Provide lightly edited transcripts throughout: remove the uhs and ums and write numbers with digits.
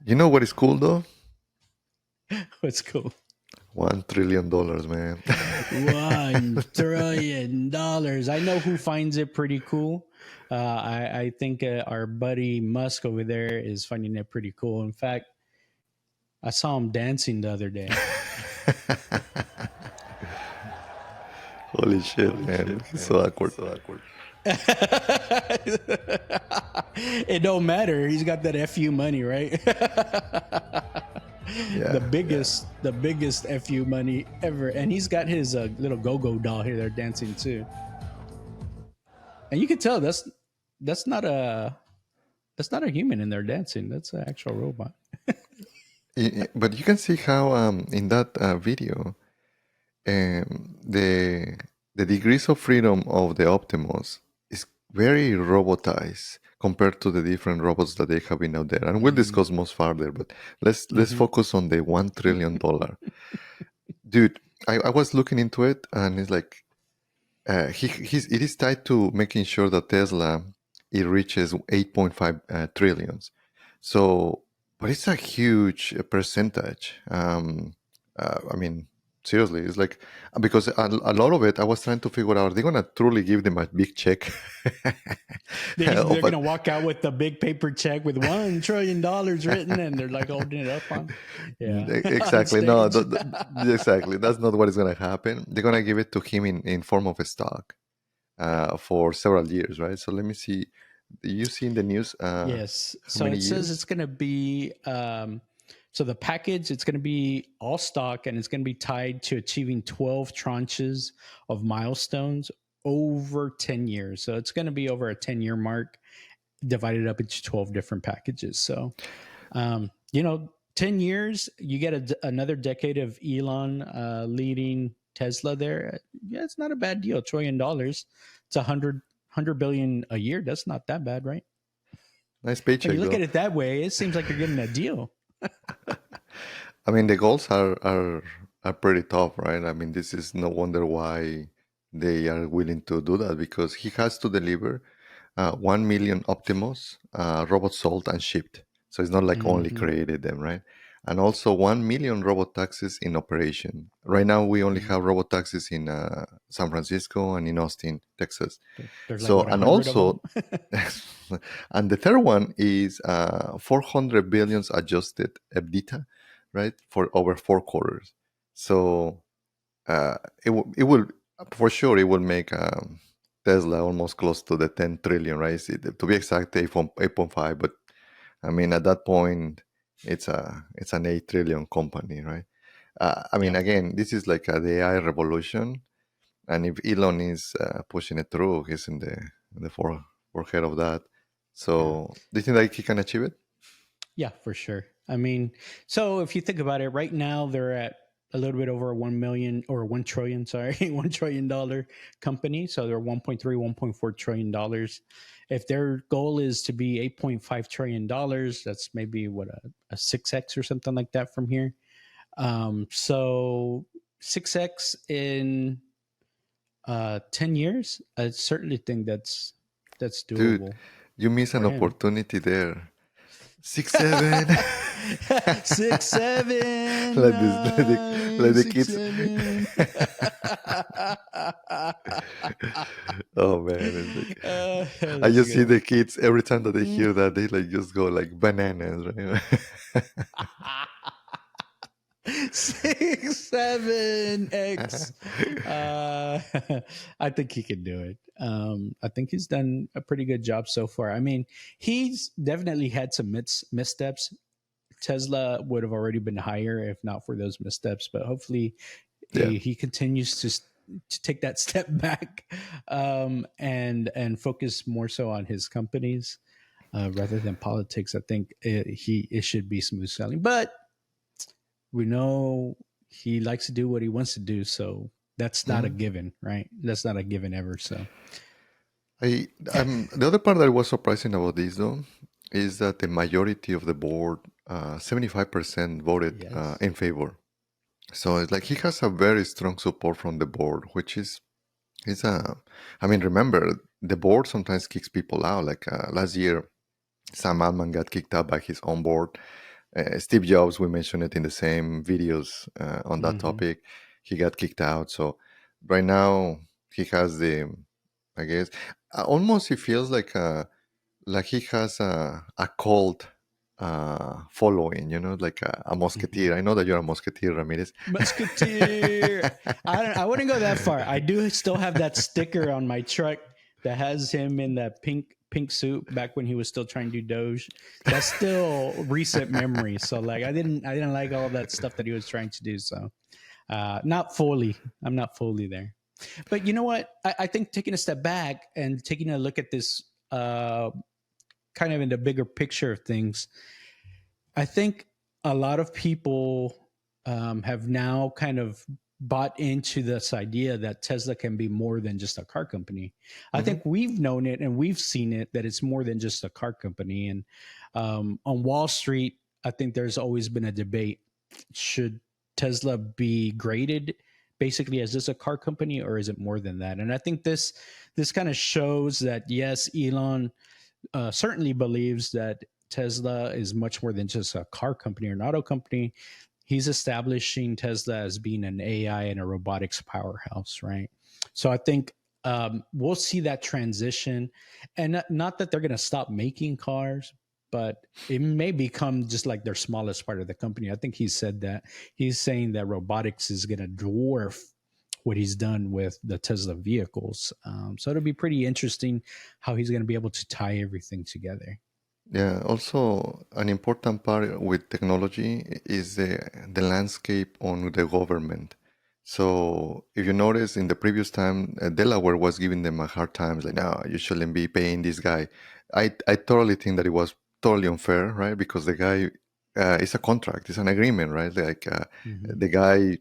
You know what is cool though? What's cool? $1 trillion, man. $1 trillion. I know who finds it pretty cool. I think our buddy Musk over there is finding it pretty cool. In fact, I saw him dancing the other day. Holy shit, man. He's so awkward. It don't matter. He's got that FU money, right? Yeah. The biggest FU money ever. And he's got his little go-go doll here there dancing too. And you can tell that's not a human in there dancing. That's an actual robot. But you can see how in that video, the degrees of freedom of the Optimus is very robotized compared to the different robots that they have been out there. And we'll discuss most further, but let's focus on the $1 trillion. Dude, I was looking into it, and it's like it is tied to making sure that Tesla it reaches 8.5 trillions. So, but it's a huge percentage. I mean, seriously, it's like because a lot of it, I was trying to figure out, are they gonna truly give them a big check? They're going to walk out with a big paper check with $1 trillion written, and they're like holding it up on. Yeah, exactly. No, exactly. That's not what is gonna happen. They're gonna give it to him in form of a stock for several years, right? So let me see. You see in the news? Yes. So it says it's going to be. So the package, it's going to be all stock, and it's going to be tied to achieving 12 tranches of milestones over 10 years. So it's going to be over a 10-year mark, divided up into 12 different packages. So, 10 years, you get another decade of Elon leading Tesla there. Yeah, it's not a bad deal. $1 trillion. It's 100 billion a year. That's not that bad, right? Nice paycheck. When you look at it that way, it seems like you're getting a deal. I mean, the goals are pretty tough, right? I mean, this is no wonder why they are willing to do that, because he has to deliver 1 million Optimus robots sold and shipped. So it's not like only created them, right? And also 1 million robotaxis in operation. Right now, we only have robotaxis in San Francisco and in Austin, Texas. There's so, like, what, and 100 also, and the third one is 400 billions adjusted EBITDA, right, for over 4 quarters. So it will for sure it will make Tesla almost close to the 10 trillion, right? To be exact, 8.5. But I mean, at that point, it's an 8 trillion company, right? I mean, again, this is like the AI revolution, and if Elon is pushing it through, he's in the forehead of that. So, do you think that he can achieve it? Yeah, for sure. I mean, so if you think about it, right now they're at a little bit over 1 million or 1 trillion, sorry, $1 trillion company. So they're 1.3, $1.4 trillion. If their goal is to be $8.5 trillion, that's maybe what a 6x or something like that from here. So 6x in 10 years, I certainly think that's doable. Dude, you miss an opportunity there. 6, 7. 6, 7. Let the kids. Oh man, like, I just see the kids every time that they hear that, they like just go like bananas, right? 6, 7 X. I think he can do it. I think he's done a pretty good job so far. I mean, he's definitely had some missteps. Tesla would have already been higher if not for those missteps, but hopefully he continues to take that step back and focus more so on his companies rather than politics. I think it should be smooth sailing, but we know he likes to do what he wants to do, so that's not a given, right? That's not a given ever. So the other part that was surprising about this though is that the majority of the board, 75% voted in favor. So it's like he has a very strong support from the board, which is I mean, remember, the board sometimes kicks people out. Like last year, Sam Altman got kicked out by his own board. Steve Jobs, we mentioned it in the same videos on that Hmm. topic. He got kicked out. So right now he has the, I guess, almost it feels like he has a cult following, like a Hmm. musketeer. I know that you're a musketeer, Ramirez. Musketeer. I wouldn't go that far. I do still have that sticker on my truck that has him in that pink suit back when he was still trying to do Doge. That's still recent memory. So like I didn't like all that stuff that he was trying to do. So not fully. I'm not fully there. But you know what? I think taking a step back and taking a look at this kind of in the bigger picture of things, I think a lot of people have now kind of bought into this idea that Tesla can be more than just a car company. I Hmm. think we've known it and we've seen it that it's more than just a car company. And on Wall Street, I think there's always been a debate: should Tesla be graded basically as just a car company, or is it more than that? And I think this kind of shows that yes, Elon certainly believes that Tesla is much more than just a car company or an auto company. He's establishing Tesla as being an AI and a robotics powerhouse, right? So I think we'll see that transition, and not that they're going to stop making cars, but it may become just like their smallest part of the company. I think he said that he's saying that robotics is going to dwarf what he's done with the Tesla vehicles. So it'll be pretty interesting how he's going to be able to tie everything together. Yeah, also an important part with technology is the landscape on the government. So if you notice in the previous time, Delaware was giving them a hard time, like, no, you shouldn't be paying this guy. I totally think that it was totally unfair, right? Because the guy, it's a contract, it's an agreement, right? Like Hmm. the guy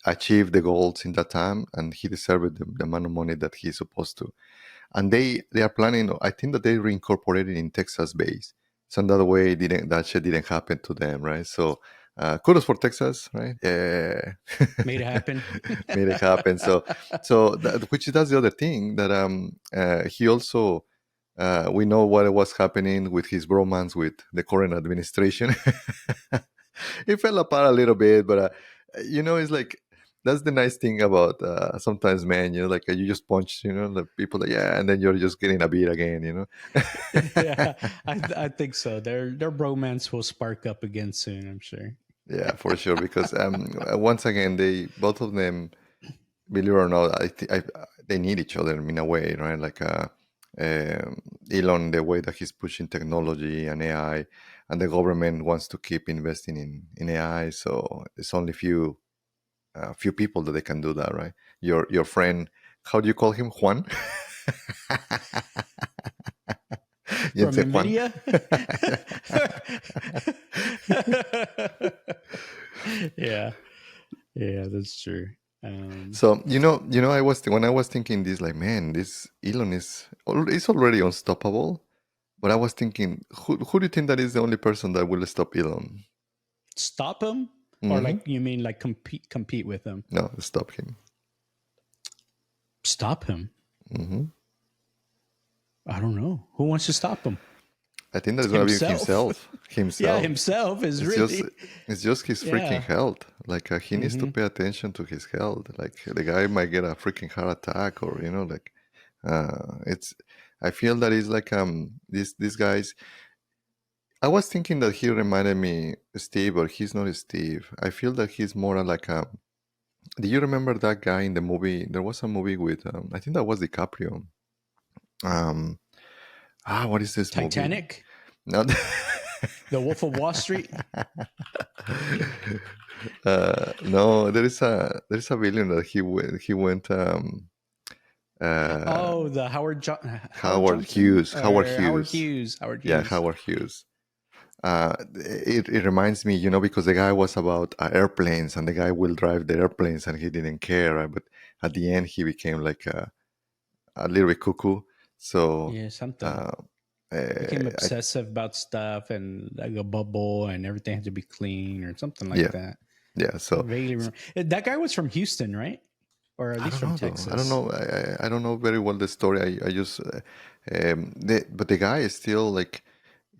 achieved the goals in that time and he deserved the amount of money that he's supposed to. And they are planning. I think that they reincorporated in Texas base, so in that way that shit didn't happen to them, right? So kudos for Texas, right? Yeah, Made it happen. made it happen. So which that's the other thing that he also. We know what was happening with his bromance with the current administration. It fell apart a little bit, but it's like that's the nice thing about sometimes, man. Like you just punch, the people, like, yeah, and then you're just getting a beat again. Yeah, I think so. Their bromance will spark up again soon, I'm sure. Yeah, for sure. Because once again, they both of them, believe it or not, they need each other in a way, right? Like um, Elon, the way that he's pushing technology and AI, and the government wants to keep investing in AI. So it's only few people that they can do that, right? Your friend, how do you call him? Juan. From Jense Juan. Nvidia. Yeah, yeah, that's true. So I was when I was thinking this, like, man, this Elon is already unstoppable. But I was thinking, who do you think that is the only person that will stop Elon? Stop him, or Hmm. like you mean like compete with him? No, stop him. Stop him. Hmm. I don't know who wants to stop him. I think that's gonna be Himself. himself. Yeah, Himself. himself is It's just really. it's just his freaking Yeah. health. Like he needs to Hmm. pay attention to his health. Like the guy might get a freaking heart attack, or like it's. I feel that he's like these guys. I was thinking that he reminded me Steve, but he's not Steve. I feel that he's more like a. Do you remember that guy in the movie? There was a movie with I think that was DiCaprio. Um, what is this movie? Titanic, Not. The Wolf of Wall Street. No, there is a villain that he went uh, Oh, the Howard Howard Johnson Hughes. Howard or Howard Hughes. Hughes. Howard Yeah, Hughes. Howard Hughes. It reminds me, because the guy was about airplanes, and the guy will drive the airplanes, and he didn't care, right? But at the end, he became like a little bit cuckoo. So, Yeah, something. uh, Became I, obsessive about stuff and like a bubble and everything had to be clean or something like yeah, that. yeah. I So vaguely remember. That guy was from Houston, right? Or at I least don't from know though. I don't Texas. know. I don't know very well the story. I just but the guy is still like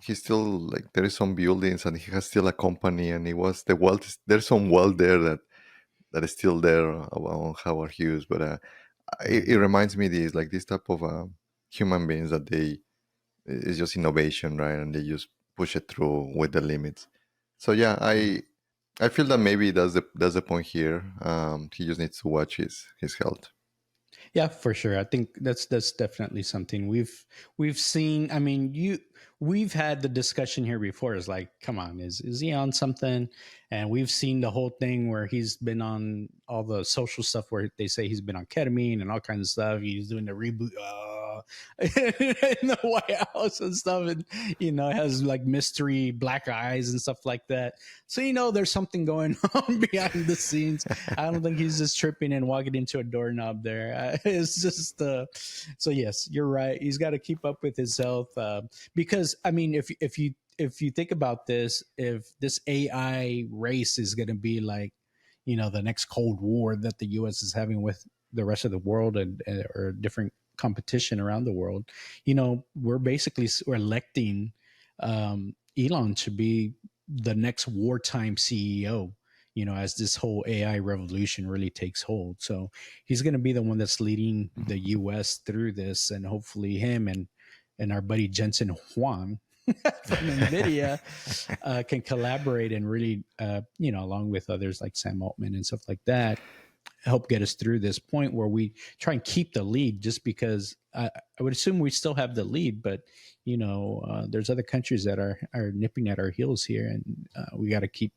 he's still like there is some buildings and he has still a company and it was the wealth. There's some wealth there that is still there on Howard Hughes, but it reminds me this like this type of human beings that they it's just innovation, right? And they just push it through with the limits. So yeah, I feel that maybe that's the point here. He just needs to watch his health. Yeah, for sure. I think that's definitely something we've seen. I mean, we've had the discussion here before. Is like, come on, is he on something? And we've seen the whole thing where he's been on all the social stuff where they say he's been on ketamine and all kinds of stuff. He's doing the reboot in the White House and stuff, and has like mystery black eyes and stuff like that. So there's something going on behind the scenes. I don't think he's just tripping and walking into a doorknob there. It's just so yes, you're right. He's got to keep up with his health because I mean, if you think about this, if this AI race is going to be like the next Cold War that the U.S. is having with the rest of the world and or different competition around the world, we're electing Elon to be the next wartime CEO, as this whole AI revolution really takes hold. So he's going to be the one that's leading the US through this, and hopefully him and our buddy Jensen Huang from NVIDIA can collaborate and really, along with others like Sam Altman and stuff like that, help get us through this point where we try and keep the lead just because I would assume we still have the lead, but there's other countries that are nipping at our heels here, and we got to keep